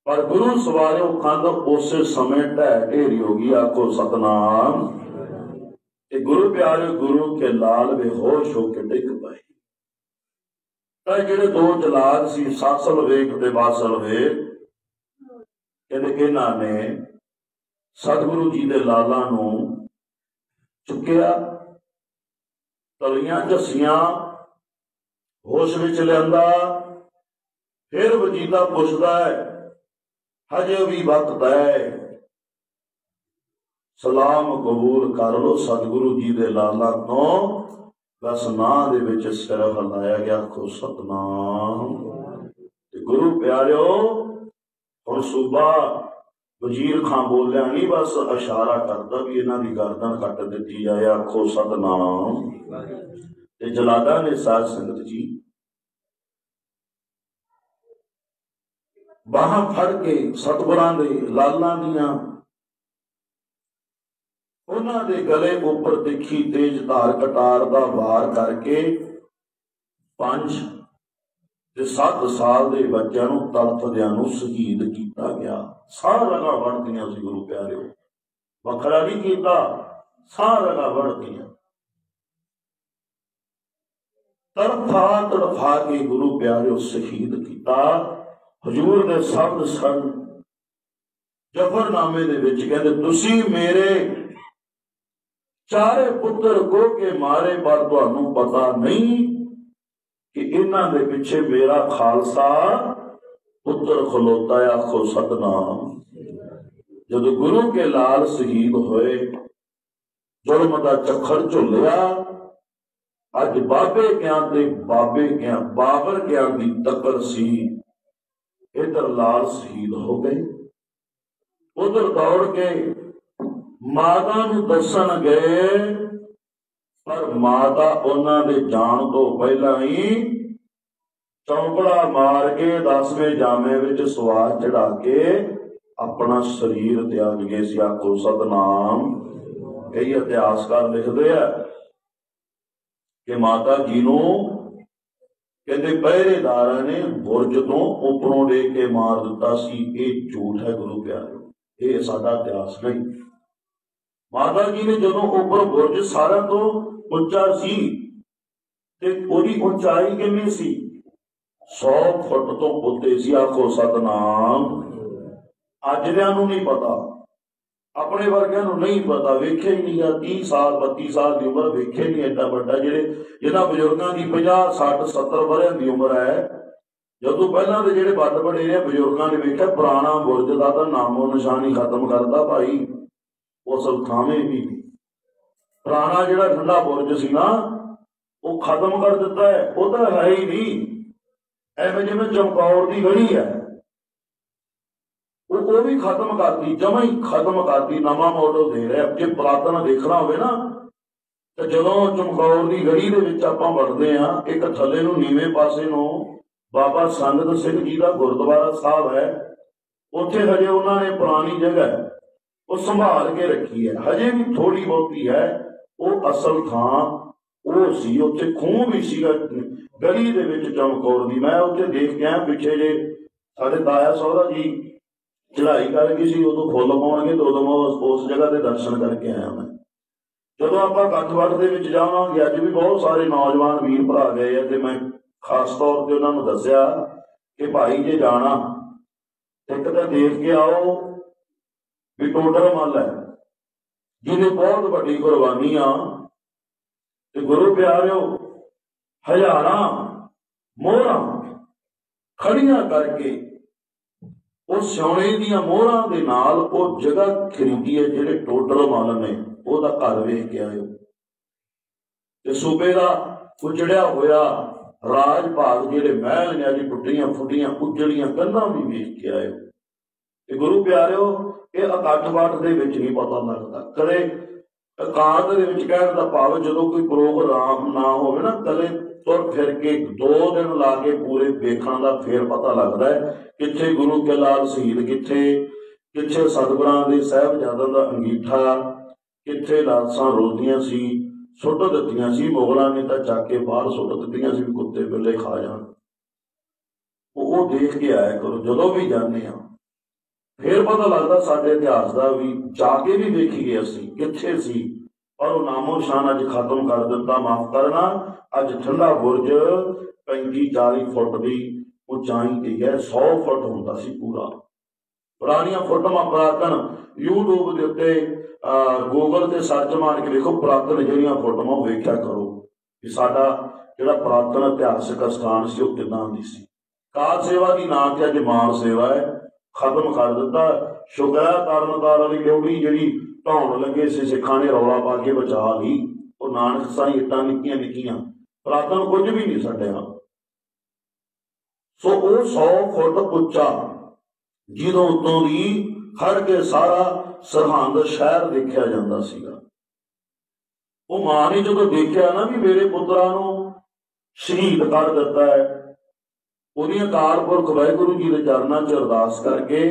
पर गुरु सवारे कंध उस समय ढह ढेरी हो गई, आखो सतनाम। गुरु प्यारे गुरु के लाल बेहोश होकर डिग पाए। जेडे दो जलाद सी सासल वेग ते बासल वेग, कहते इन्हां ने सतगुरु जी दे लाला नूं चुकिया, तलियां झसियां, होश विच लिआंदा। फिर वजीदा पुछदा है हजे भी वक्त है, सलाम कबूल कर लो सतगुरु जी दे लाला तो, बस नां दे विच सिर हिलाया गया, आखो सतनाम। गुरु प्यारिओ हुण सूबा वजीर खां बोलिया नहीं, बस इशारा करता भी इन्हां दी गर्दन कट दित्ती जाए, आखो सतनाम। ते जलादा ने साध संगत जी बाहां फड़ के सतगुरां दे लालां दियां उन्हां दे गले उपर तिखी तेज धार कटार दा वार करके 5 ते 7 साल दे बच्चों नूं तड़फदिआं नूं शहीद किया गया। साह रगा वढ़दिआं सी गुरु प्यारिओ, वखरा नहीं कीता, साह रगा वढ़दिआं। तड़फा के गुरु प्यारिओ शहीद किया। हजूर ने शब्द सन जफरनामे दे विच कहंदे तुसी मेरे चारे पुत्र को के मारे, पर तुहानू पता नहीं कि इन्हां दे पिछे मेरा खालसा पुत्र खलोता है, आखो सतनाम। जदों गुरु के लाल शहीद होए, जुल्म दा चक्कर झुलिया, अज बाबे क्या ते बाबे क्या बाबर क्या दी टक्कर सी। इधर लाल शहीद हो गए, उधर दौड़ के माता नूं दसन गए, पर माता उन्हां दे जाण तो पहला ही चौंकड़ा मार के 10वें जामे विच सवार चढ़ा के अपना शरीर त्याग गए सी, आखो सतनाम। कई इतिहासकार लिखते हैं कि माता जी नूं कहते पहरेदारा ने बुरज तो उपरों ले के मार दिता सी। ये झूठ है गुरु प्यारे, ये साडा इतिहास नहीं। माता जी ने जदों उपर बुरज सारा तो उच्चा सी ते ओदी ऊंचाई कितनी सी, 100 फुट तो उत्ते सी, आखो सतनाम। अज दिआं नूं नहीं पता, अपने वर्गियां नूं नहीं पता, वेखे ही नहीं। 30 साल 32 साल की उम्र वेखे नहीं एडा बड़ा, जिन्हां बजुर्गों की 50 60 70 वरियां की उम्र है, ਜਦੋਂ ਪਹਿਲਾਂ ਦੇ ਜਿਹੜੇ ਵੱਡ ਵਡੇਰੇ ਬਜ਼ੁਰਗਾਂ ਨੇ ਵੇਖਿਆ ਪੁਰਾਣਾ ਬੁਰਜ ਦਾ ਤਾਂ ਨਾਮੋ ਨਿਸ਼ਾਨ ਹੀ ਖਤਮ ਕਰਦਾ ਭਾਈ, ਉਸ ਥਾਵੇਂ ਵੀ ਪੁਰਾਣਾ ਜਿਹੜਾ ਠੰਡਾ ਬੁਰਜ ਸੀ ਨਾ ਉਹ ਖਤਮ ਕਰ ਦਿੱਤਾ ਹੈ, ਉਹ ਤਾਂ ਹੈ ਹੀ ਨਹੀਂ। ਐਵੇਂ ਜਿਵੇਂ ਚਮਕੌਰ ਦੀ ਗੜੀ ਹੈ ਉਹ ਵੀ ਖਤਮ ਕਰਤੀ, ਜਮਾਂ ਹੀ ਖਤਮ ਕਰਤੀ, ਨਵਾਂ ਮਾਡਲ ਦੇ ਰਿਹਾ। ਜੇ ਪੁਰਾਤਨ ਦੇਖਣਾ ਹੋਵੇ ਨਾ ਤਾਂ ਜਦੋਂ ਚਮਕੌਰ ਦੀ ਗੜੀ ਦੇ ਵਿੱਚ ਆਪਾਂ ਵੜਦੇ ਹਾਂ, ਇੱਕ ਥੱਲੇ ਨੂੰ ਨੀਵੇਂ ਪਾਸੇ ਨੂੰ ਬਾਬਾ ਸੰਗਤ ਸਿੰਘ ਜੀ ਦਾ ਗੁਰਦੁਆਰਾ ਸਾਹਿਬ ਹੈ, ਉੱਥੇ ਹਜੇ ਉਹਨਾਂ ਨੇ ਪੁਰਾਣੀ ਜਗ੍ਹਾ ਉਹ ਸੰਭਾਲ ਕੇ ਰੱਖੀ ਹੈ, ਹਜੇ ਵੀ ਥੋੜੀ ਬਹੁਤੀ ਹੈ। ਉਹ ਅਸਲ ਥਾਂ ਉਹ ਸੀ, ਉੱਥੇ ਖੂਹ ਵੀ ਸੀਗਾ ਗਲੀ ਦੇ ਵਿੱਚ ਚਮਕੌਰ ਦੀ। ਮੈਂ ਉੱਥੇ ਦੇਖ ਕੇ ਆਇਆ ਪਿੱਛੇ ਜੇ ਸਾਡੇ ਤਾਇਆ ਸਹੁਰਾ ਜੀ ਚੜ੍ਹਾਈ ਕਰ ਗਈ ਸੀ, ਉਦੋਂ ਫੁੱਲ ਪਾਉਣਗੇ ਤਾਂ ਉਦੋਂ ਮੈਂ ਉਸ ਜਗ੍ਹਾ ਤੇ ਦਰਸ਼ਨ ਕਰਕੇ ਆਇਆ। ਮੈਂ ਜਦੋਂ ਆਪਾਂ ਕੱਠਵੱਡ ਦੇ ਵਿੱਚ ਜਾਵਾਂਗੇ, ਅੱਜ ਵੀ ਬਹੁਤ ਸਾਰੇ ਨੌਜਵਾਨ ਵੀਰ ਭਰਾ ਗਏ ਆ, ਤੇ ਮੈਂ ਖਾਸ ਤੌਰ ਤੇ ਉਹਨਾਂ ਨੂੰ ਦੱਸਿਆ ਕਿ ਭਾਈ ਜੇ ਜਾਣਾ ਇੱਕ ਤਾਂ ਦੇਖ ਕੇ ਆਓ ਵੀ ਟੋਡਰ ਮੱਲ ਹੈ ਜਿਹਨੇ ਬਹੁਤ ਵੱਡੀ ਕੁਰਬਾਨੀ ਆ, ਤੇ ਗੁਰੂ ਪਿਆਰਿਓ ਹਜ਼ਾਰਾਂ ਮੋਹਰਾਂ ਖੜੀਆਂ ਕਰਕੇ ਉਹ ਸੋਨੇ ਦੀਆਂ ਮੋਹਰਾਂ ਦੇ ਨਾਲ ਉਹ ਜਗ੍ਹਾ ਖਰੀਦੀ ਹੈ, ਜਿਹੜੇ ਟੋਡਰ ਮੱਲ ਨੇ ਉਹਦਾ ਘਰ ਵੇਖ ਕੇ ਆਇਓ। ਤੇ ਸੂਬੇ ਦਾ ਉਜੜਿਆ ਹੋਇਆ ਰਾਜ ਭਾਗ ਜਿਹੜੇ ਮਹਿਲ ਨੇ ਅੱਜ ਟੁੱਟੀਆਂ ਫੁੱਟੀਆਂ ਉਜੜੀਆਂ ਕੰਧਾਂ ਵੀ ਵੇਖ ਕੇ ਆਇਓ। ਤੇ ਗੁਰੂ ਪਿਆਰਿਓ ਇਹ ਇਕੱਠ ਬਾਠ ਦੇ ਵਿੱਚ ਨਹੀਂ ਪਤਾ ਲੱਗਦਾ, ਕਦੇ ਇਕਾਂਤ ਦੇ ਵਿੱਚ ਕਹਿਣ ਦਾ ਭਾਵ ਜਦੋਂ ਕੋਈ ਪ੍ਰੋਗਰਾਮ ਨਾ ਹੋਵੇ ਨਾ, ਕਦੇ ਤੁਰ ਫਿਰ ਕੇ 2 ਦਿਨ ਲਾ ਕੇ ਪੂਰੇ ਵੇਖਣ ਦਾ ਫੇਰ ਪਤਾ ਲੱਗਦਾ ਹੈ ਕਿੱਥੇ ਗੁਰੂ ਕੇ ਲਾਲ ਸ਼ਹੀਦ, ਕਿੱਥੇ ਸਤਿਗੁਰਾਂ ਦੇ ਸਾਹਿਬਜ਼ਾਦਿਆਂ ਦਾ ਅੰਗੀਠਾ, ਕਿੱਥੇ ਲਾਸ਼ਾਂ ਰੋਲਦੀਆਂ ਸੀ, ਸੁੱਟ ਦਿੱਤੀਆਂ ਸੀ ਮੁਗਲਾਂ ਨੇ ਤਾਂ ਚੱਕ ਕੇ ਬਾਹਰ ਸੁੱਟ ਦਿੱਤੀਆਂ ਸੀ, ਕੁੱਤੇ ਬਿੱਲੇ ਖਾ ਜਾਣ। ਉਹ ਦੇਖ ਕੇ ਆਇਆ ਕਰੋ ਜਦੋਂ ਵੀ ਜਾਂਦੇ ਆ, ਫੇਰ ਪਤਾ ਲੱਗਦਾ ਸਾਡੇ ਇਤਿਹਾਸ ਦਾ ਵੀ, ਜਾ ਕੇ ਵੀ ਵੇਖੀਏ ਅਸੀਂ ਕਿੱਥੇ ਸੀ। ਪਰ ਉਹ ਨਾਮੋ ਨਿਸ਼ਾਨ ਅੱਜ ਖਤਮ ਕਰ ਦਿੱਤਾ। ਮਾਫ ਕਰਨਾ, ਅੱਜ ਠੰਡਾ ਬੁਰਜ 35-40 ਫੁੱਟ ਦੀ ਉਚਾਈ ਤੇ ਹੈ, 100 ਫੁੱਟ ਹੁੰਦਾ ਸੀ ਪੂਰਾ। ਪੁਰਾਣੀਆਂ ਫੋਟੋਆਂ ਪੁਰਾਤਨ YouTube ਦੇ ਉੱਤੇ ਗੂਗਲ ਤੇ ਸਰਚ ਮਾਰ ਕੇ ਵੇਖੋ, ਪੁਰਾਤਨ ਜਿਹੜੀਆਂ ਫੋਟੋਆਂ ਵੇਖਿਆ ਕਰੋ ਕਿ ਸਾਡਾ ਜਿਹੜਾ ਪੁਰਾਤਨ ਇਤਿਹਾਸਕ ਸਥਾਨ ਸੀ ਉਹ ਕਿੱਦਾਂ ਦੀ ਸੀ। ਕਾਰ ਸੇਵਾ ਦੀ ਨਾਂ ਤੇ ਅੱਜ ਮਾਨ ਸੇਵਾ ਹੈ, ਖਤਮ ਕਰ ਦਿੱਤਾ। ਸ਼ੁਕਰ ਹੈ ਤਰਨਤਾਰਨ ਵਾਲੀ ਡਿਊਟੀ ਜਿਹੜੀ ਢਾਉਣ ਲੱਗੇ ਸੀ ਸਿੱਖਾਂ ਨੇ ਰੌਲਾ ਪਾ ਕੇ ਬਚਾ ਲਈ। ਉਹ ਨਾਨਕ ਸਾਈ ਇੱਟਾਂ ਨਿੱਕੀਆਂ ਨਿੱਕੀਆਂ, ਪੁਰਾਤਨ ਕੁਝ ਵੀ ਨਹੀਂ ਛੱਡਿਆ। ਸੋ ਉਹ 100 ਫੁੱਟ ਉੱਚਾ ਜਦੋਂ ਉਤੋਂ ਦੀ ਖੜ ਕੇ ਸਾਰਾ ਸਰਹੰਦ ਸ਼ਹਿਰ ਦੇਖਿਆ ਜਾਂਦਾ ਸੀਗਾ। ਉਹ ਮਾਂ ਨੇ ਜਦੋਂ ਦੇਖਿਆ ਨਾ ਵੀ ਮੇਰੇ ਪੁੱਤਰਾਂ ਨੂੰ ਸ਼ਹੀਦ ਕਰ ਦਿੱਤਾ ਹੈ, ਉਹਦੀ ਅਕਾਲ ਪੁਰਖ ਵਾਹਿਗੁਰੂ ਜੀ ਦੇ ਚਰਨਾਂ 'ਚ ਅਰਦਾਸ ਕਰਕੇ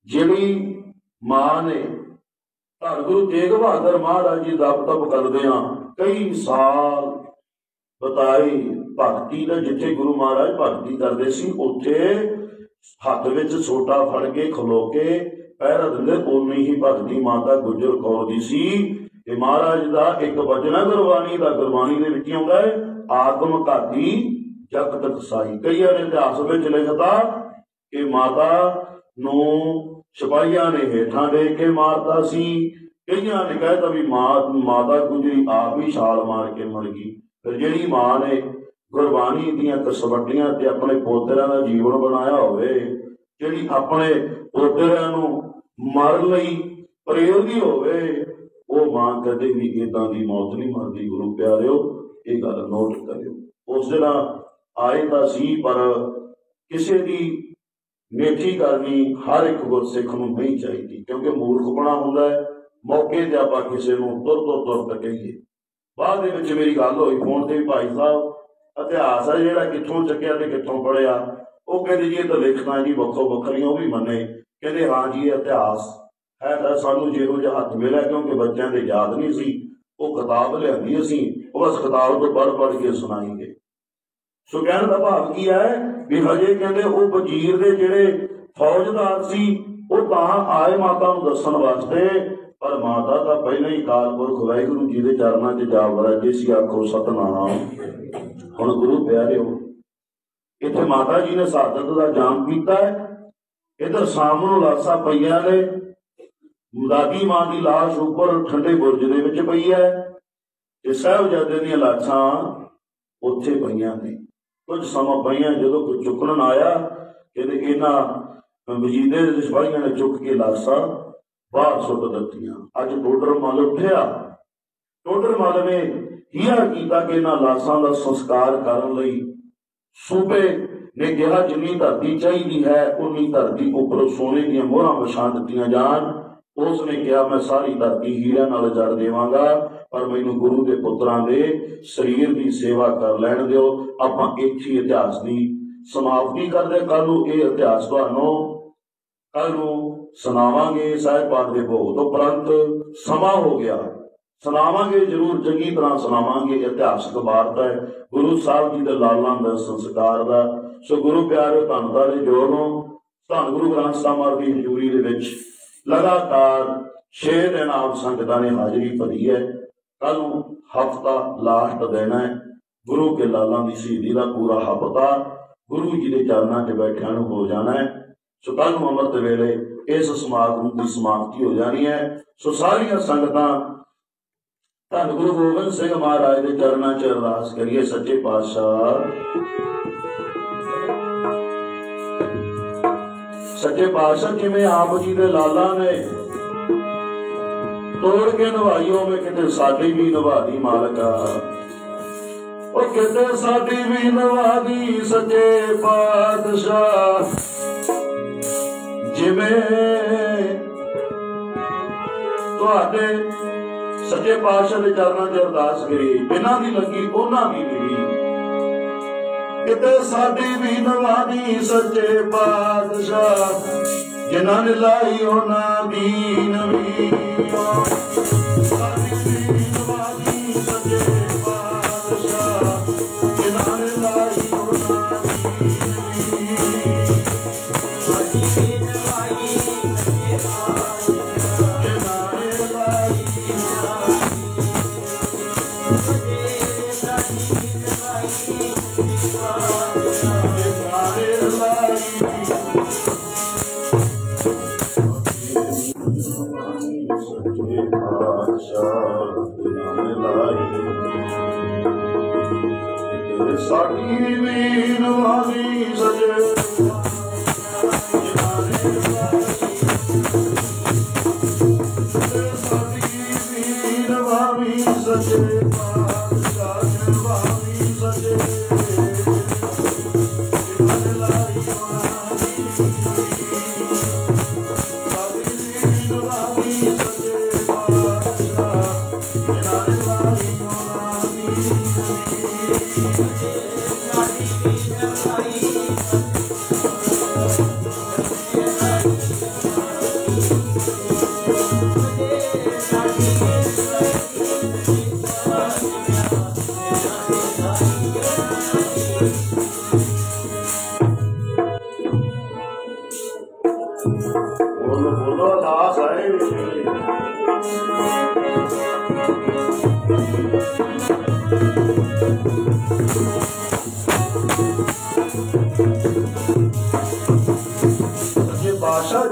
ਜਿਹੜੀ ਮਾਂ ਨੇ ਧੰਨ ਗੁਰੂ ਤੇਗ ਬਹਾਦਰ ਮਹਾਰਾਜ ਜੀ ਜਪ ਤਪ ਕਰਦਿਆਂ ਕਈ ਸਾਲ ਬਤਾਏ ਭਗਤੀ ਦਾ, ਜਿੱਥੇ ਗੁਰੂ ਮਹਾਰਾਜ ਭਗਤੀ ਕਰਦੇ ਸੀ ਉੱਥੇ ਹੱਥ ਵਿੱਚ ਸੋਟਾ ਫੜ ਕੇ ਖਲੋ ਕੇ ਪਹਿਰਾ ਦਿੰਦੇ। ਉਨੀ ਹੀ ਭਗਤੀ ਮਾਤਾ ਗੁਜਰ ਕੌਰ ਦੀ ਸੀ। ਇਹ ਮਹਾਰਾਜ ਦਾ ਇੱਕ ਵਚਨ ਹੈ ਗੁਰਬਾਣੀ ਦਾ, ਗੁਰਬਾਣੀ ਦੇ ਵਿੱਚ ਆਉਂਦਾ ਹੈ ਆਤਮ ਘਾਤੀ ਜਗਤ ਸਾਈ। ਕਈਆਂ ਨੇ ਇਤਿਹਾਸ ਵਿੱਚ ਲਿਖਤਾ ਕਿ ਮਾਤਾ ਨੂੰ ਸਿਪਾਹੀਆਂ ਨੇ ਹੇਠਾਂ ਦੇ ਕੇ ਮਾਰਤਾ ਸੀ। ਕਈਆਂ ਨੇ ਕਹਿਤਾ ਵੀ ਮਾਤਾ ਗੁਜਰੀ ਆਪ ਹੀ ਛਾਲ ਮਾਰ ਕੇ ਮਰ ਗਈ। ਫਿਰ ਜਿਹੜੀ ਮਾਂ ਨੇ ਗੁਰਬਾਣੀ ਦੀਆਂ ਕਸਵੱਟੀਆਂ ਤੇ ਆਪਣੇ ਪੋਤਰਿਆਂ ਦਾ ਜੀਵਨ ਬਣਾਇਆ ਹੋਵੇ, ਜਿਹੜੀ ਆਪਣੇ ਪੋਤਰਿਆਂ ਨੂੰ ਮਰਨ ਲਈ ਪ੍ਰੇਰਦੀ ਹੋਵੇ, ਉਹ ਮਾਂ ਕਦੇ ਵੀ ਏਦਾਂ ਦੀ ਮੌਤ ਨਹੀਂ ਮਰਦੀ। ਗੁਰੂ ਪਿਆਰਿਓ ਇਹ ਗੱਲ ਨੋਟ ਕਰਿਓ। ਉਸ ਦਿਨ ਆਏ ਤਾਂ ਸੀ, ਪਰ ਕਿਸੇ ਦੀ ਨੇਕੀ ਕਰਨੀ ਹਰ ਇੱਕ ਗੁਰਸਿੱਖ ਨੂੰ ਨਹੀਂ ਚਾਹੀਦੀ, ਕਿਉਂਕਿ ਮੂਰਖਪਣਾ ਹੁੰਦਾ ਹੈ ਮੌਕੇ ਤੇ ਆਪਾਂ ਕਿਸੇ ਨੂੰ ਤੁਰਤ ਕਹੀਏ। ਬਾਅਦ ਦੇ ਵਿੱਚ ਮੇਰੀ ਗੱਲ ਹੋਈ ਫੋਨ ਤੇ ਵੀ, ਭਾਈ ਸਾਹਿਬ ਇਤਿਹਾਸ ਹੈ ਜਿਹੜਾ ਕਿੱਥੋਂ ਚੱਕਿਆ ਤੇ ਕਿੱਥੋਂ ਪੜ੍ਹਿਆ? ਉਹ ਕਹਿੰਦੇ ਜੀ ਇਹ ਤਾਂ ਲਿਖਤਾਂ ਜੀ ਵੱਖੋ ਵੱਖਰੀਆਂ, ਉਹ ਵੀ ਮੰਨੇ। ਕਹਿੰਦੇ ਹਾਂ ਜੀ ਇਹ ਇਤਿਹਾਸ ਹੈ ਤਾਂ ਸਾਨੂੰ ਜਿਹੋ ਜਿਹਾ ਹੱਥ ਮਿਲਿਆ, ਕਿਉਂਕਿ ਬੱਚਿਆਂ ਦੇ ਯਾਦ ਨਹੀਂ ਸੀ, ਉਹ ਕਿਤਾਬ ਲਿਆਂਦੀ ਅਸੀਂ, ਉਹ ਬਸ ਕਿਤਾਬ ਤੋਂ ਪੜ੍ਹ ਕੇ ਸੁਣਾਈ ਗਏ। ਸੋ ਕਹਿਣ ਦਾ ਭਾਵ ਕੀ ਹੈ ਵੀ ਹਜੇ ਕਹਿੰਦੇ ਉਹ ਵਜ਼ੀਰ ਦੇ ਜਿਹੜੇ ਫੌਜਦਾਰ ਸੀ ਉਹ ਤਾਂ ਆਏ ਮਾਤਾ ਨੂੰ ਦੱਸਣ ਵਾਸਤੇ, ਪਰ ਮਾਤਾ ਤਾਂ ਪਹਿਲਾਂ ਹੀ ਅਕਾਲ ਪੁਰਖ ਵਾਹਿਗੁਰੂ ਜੀ ਦੇ ਚਰਨਾਂ 'ਚ ਜਾ ਵੜਿਆ ਸੀ। ਆਖੋ ਸਤਨਾਮ। ਹੁਣ ਗੁਰੂ ਪਿਆਰਿਓ ਇੱਥੇ ਮਾਤਾ ਜੀ ਨੇ ਸ਼ਹਾਦਤ ਦਾ ਜਾਮ ਕੀਤਾ ਹੈ। ਇੱਧਰ ਸਾਹਮਣੇ ਲਾਸ਼ਾਂ ਪਈਆਂ ਨੇ, ਦਾਦੀ ਮਾਂ ਦੀ ਲਾਸ਼ ਉੱਪਰ ਠੰਡੇ ਬੁਰਜ ਦੇ ਵਿੱਚ ਪਈ ਹੈ ਤੇ ਸਾਹਿਬਜ਼ਾਦੇ ਦੀਆਂ ਲਾਸ਼ਾਂ ਉੱਥੇ ਪਈਆਂ ਨੇ। कुछ समा पईयां जो कोई चुकन आया कहते इन्हां वजीदे दे सिपाहियां ने चुक के लाशां बाहर सुट दित्तियां। अज टोडर मल उठिया, टोडर मल ने हीरा किया कि इन्हां लाशां दा संस्कार करन लई सूबे ने कहा जिन्नी धरती चाहिए है उन्नी धरती उपर सोने दी मोहरां विछा दित्तियां जान। उसने कहा मैं सारी धरती हीरे नाल जड़ देवांगा पर मैनू गुरु के पुत्रां दे शरीर की सेवा कर लैण दिओ। आपां इत्थे इतिहास की समाप्ति करदे, कल नूं इह इतिहास तुहानूं कल नूं सुणावांगे साहिब पाठ दे भोग तो उपरंत समा हो गया, सुनावांगे जरूर चंगी तरह सुनावांगे। इतिहासक वारता है गुरु साहब जी दे लालां दा संस्कार दा। सो गुरु प्यारे धनता दे जोरों धन गुरु ग्रंथ साहिब महाराज की हजूरी दे विच लगातार 6 दिन आप संगतां ने हाजरी भरी है। कल हफ्ता लास्ट दिन है गुरु के लालां दी शहीदी दा पूरा हफ्ता गुरु जी के चरणों च बैठिया हो जाना है। सो कल अमृत वेले इस समागम की समाप्ति हो जानी है। सो सारिया संगतां धन गुरु गोबिंद सिंह महाराज के चरणों च अरदास करिए। सच्चे पातशाह सच्चे पातशाह जिवें आप जी दे लाला ने तोड़ के नवाइयों में किते साडी भी नवा दी मालका, और किते साडी भी नवा दी सच्चे पातशाह। जिवें तुहाडे सच्चे पातशाह दे चरणों च अरदास करी बिना दी लगी उन्हां दी मिली, किते साडी भी नवा दी सच्चे पातशाह। जिन्हां ने लाई उन्हां दी नवी साडी भी नवा दी सच्चे पातशाह। जिन्हां ने लाई उन्हां दी नवी साडी भी नवाई सच्चे पातशाह। जिन्हां ने लाई साडी वीर वाली सजे साडी वीर वाली सजे पातशाह वाली सजे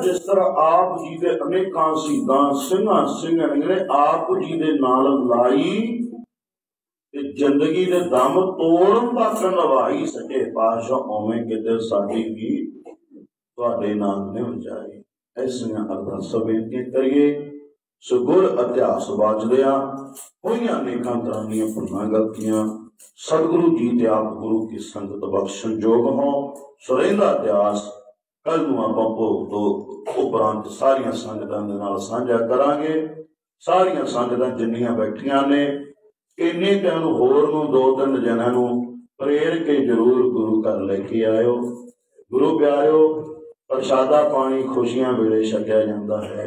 जिस तरह आप जी के अनेकां शहीदां सिंघां सिंघण ने आप जी दे नाल लाई ते जिंदगी दे दम तोड़न तक नवाई सच्चे पातशाह उवें किते साडी भी तुहाडे नाम ने वजाई। ऐसियां अरदासां बेनतियां करिए। सो गुर इतिहास वाचदियां होईयां अनेकां तरह दीयां भुलां गलतियां सतगुरु जी ते आप गुरु की संगत बख्शण जोग हों। सो रहिंदा इतिहास कल नूं आपां भोग तो उपरंत सारियां संगतां दे नाल साझा करांगे। सारियां संगतां जिन्नियां बैठियां ने इन्ने तैनूं होर नूं 2-3 जणां नूं प्रेर के जरूर गुरु घर लेके आयो। गुरु प्यारिओ प्रसादा पानी खुशियां वेले छकिया जांदा है।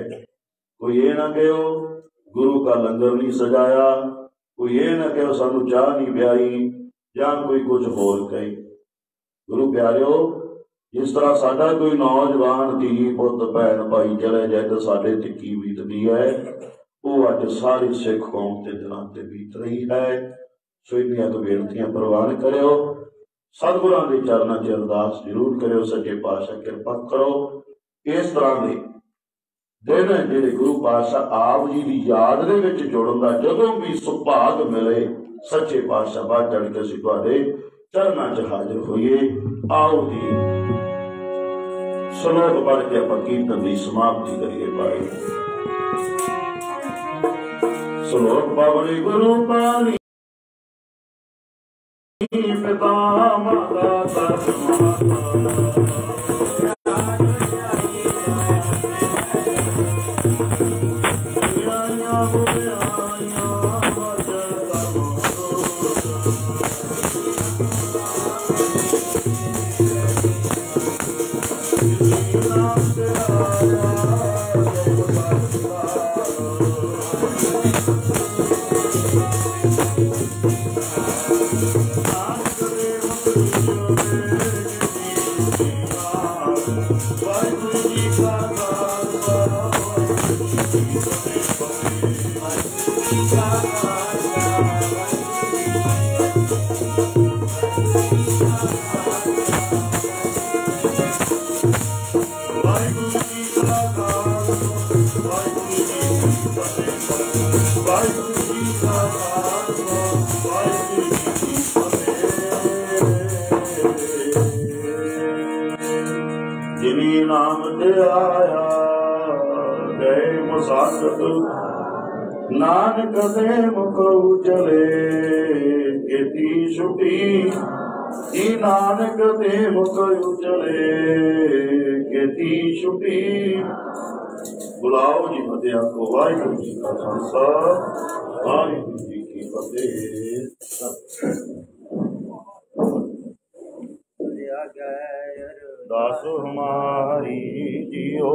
कोई ये ना कहो गुरु का लंगर नहीं सजाया, कोई ये ना कहो सानू चाह नहीं प्याई या कोई कुछ होर कहे। गुरु प्यारिओ जिस तरह साडा कोई नौजवान धी पुत भैन भाई चले जाए तो साडे ते की बीतदी है, वो अज सारी सिख कौम के दिलों ते बीत रही है। सो इन्नियां तो बेनतियां प्रवान करो। सतगुरां दे चरणां च अरदास जरूर करो। सच्चे पातशाह कृपा करो। इस तरह के दिन जिहड़े गुरु पातशाह आप जी की याद दे विच जुड़न दा जदों भी सुभाग मिले सच्चे पातशाह बाढ़ चढ़ के असीं तुहाडे चरना च हाजिर होइए। आओ जी श्लोक पढ़ के आप कीर्तन की समाप्ति करिए भाई। श्लोक बाबरी गुरु पानी पिता माता नाम ते आया गए मुसाफिर नानक दे मुख उजले केती छुटी ई नानक दे मुख उजले केती छुटी। बुलाओ जी फतेह को वाहिगुरू जी का खालसा वाहिगुरू जी की फतेह। दास हमारी जियो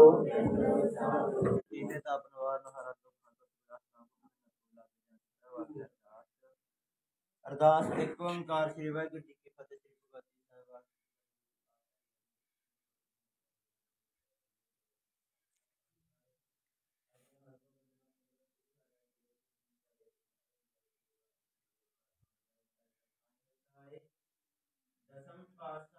अरदास एक ओंकार श्री वाहिगुरू जी की फतेह। श्री भगवती ਸਾਹਿਬ दसम पातशाह